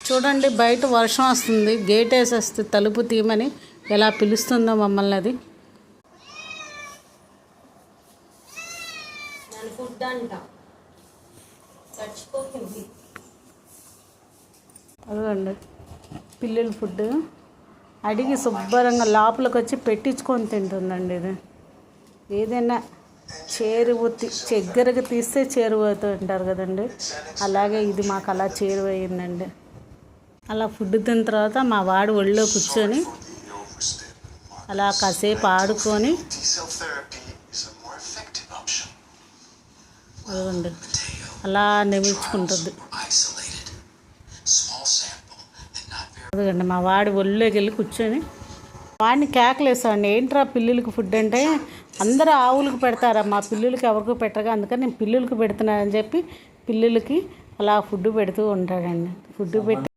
చూడండి బయట వర్షం వస్తుంది, గేట్ వేసేస్తే తలుపు తీయమని ఎలా పిలుస్తుందో మమ్మల్ని అది. అదండి పిల్లల ఫుడ్ అడిగి శుభ్రంగా లోపలికి వచ్చి పెట్టించుకొని తింటుందండి. ఇది ఏదైనా చెగ్గరగా తీస్తే చేరువవుతూ ఉంటారు కదండి, అలాగే ఇది మాకు అలా చేరువయ్యిందండి. అలా ఫుడ్ తిన్న తర్వాత మా వాడు ఒళ్ళో కూర్చొని అలా కాసేపు ఆడుకొని అదండి అలా నిమిర్చుకుంటుంది. అదండి మా వాడి ఒళ్ళోకి వెళ్ళి కూర్చొని వాడిని కేకలేసామండి, ఏంట్రా పిల్లులకి ఫుడ్ అంటే అందరూ ఆవులకు పెడతారా, మా పిల్లులకి ఎవరికి పెట్టగా, అందుకని నేను పిల్లులకి పెడుతున్నానని చెప్పి పిల్లులకి అలా ఫుడ్ పెడుతూ ఉంటాడండి. ఫుడ్ పెట్టి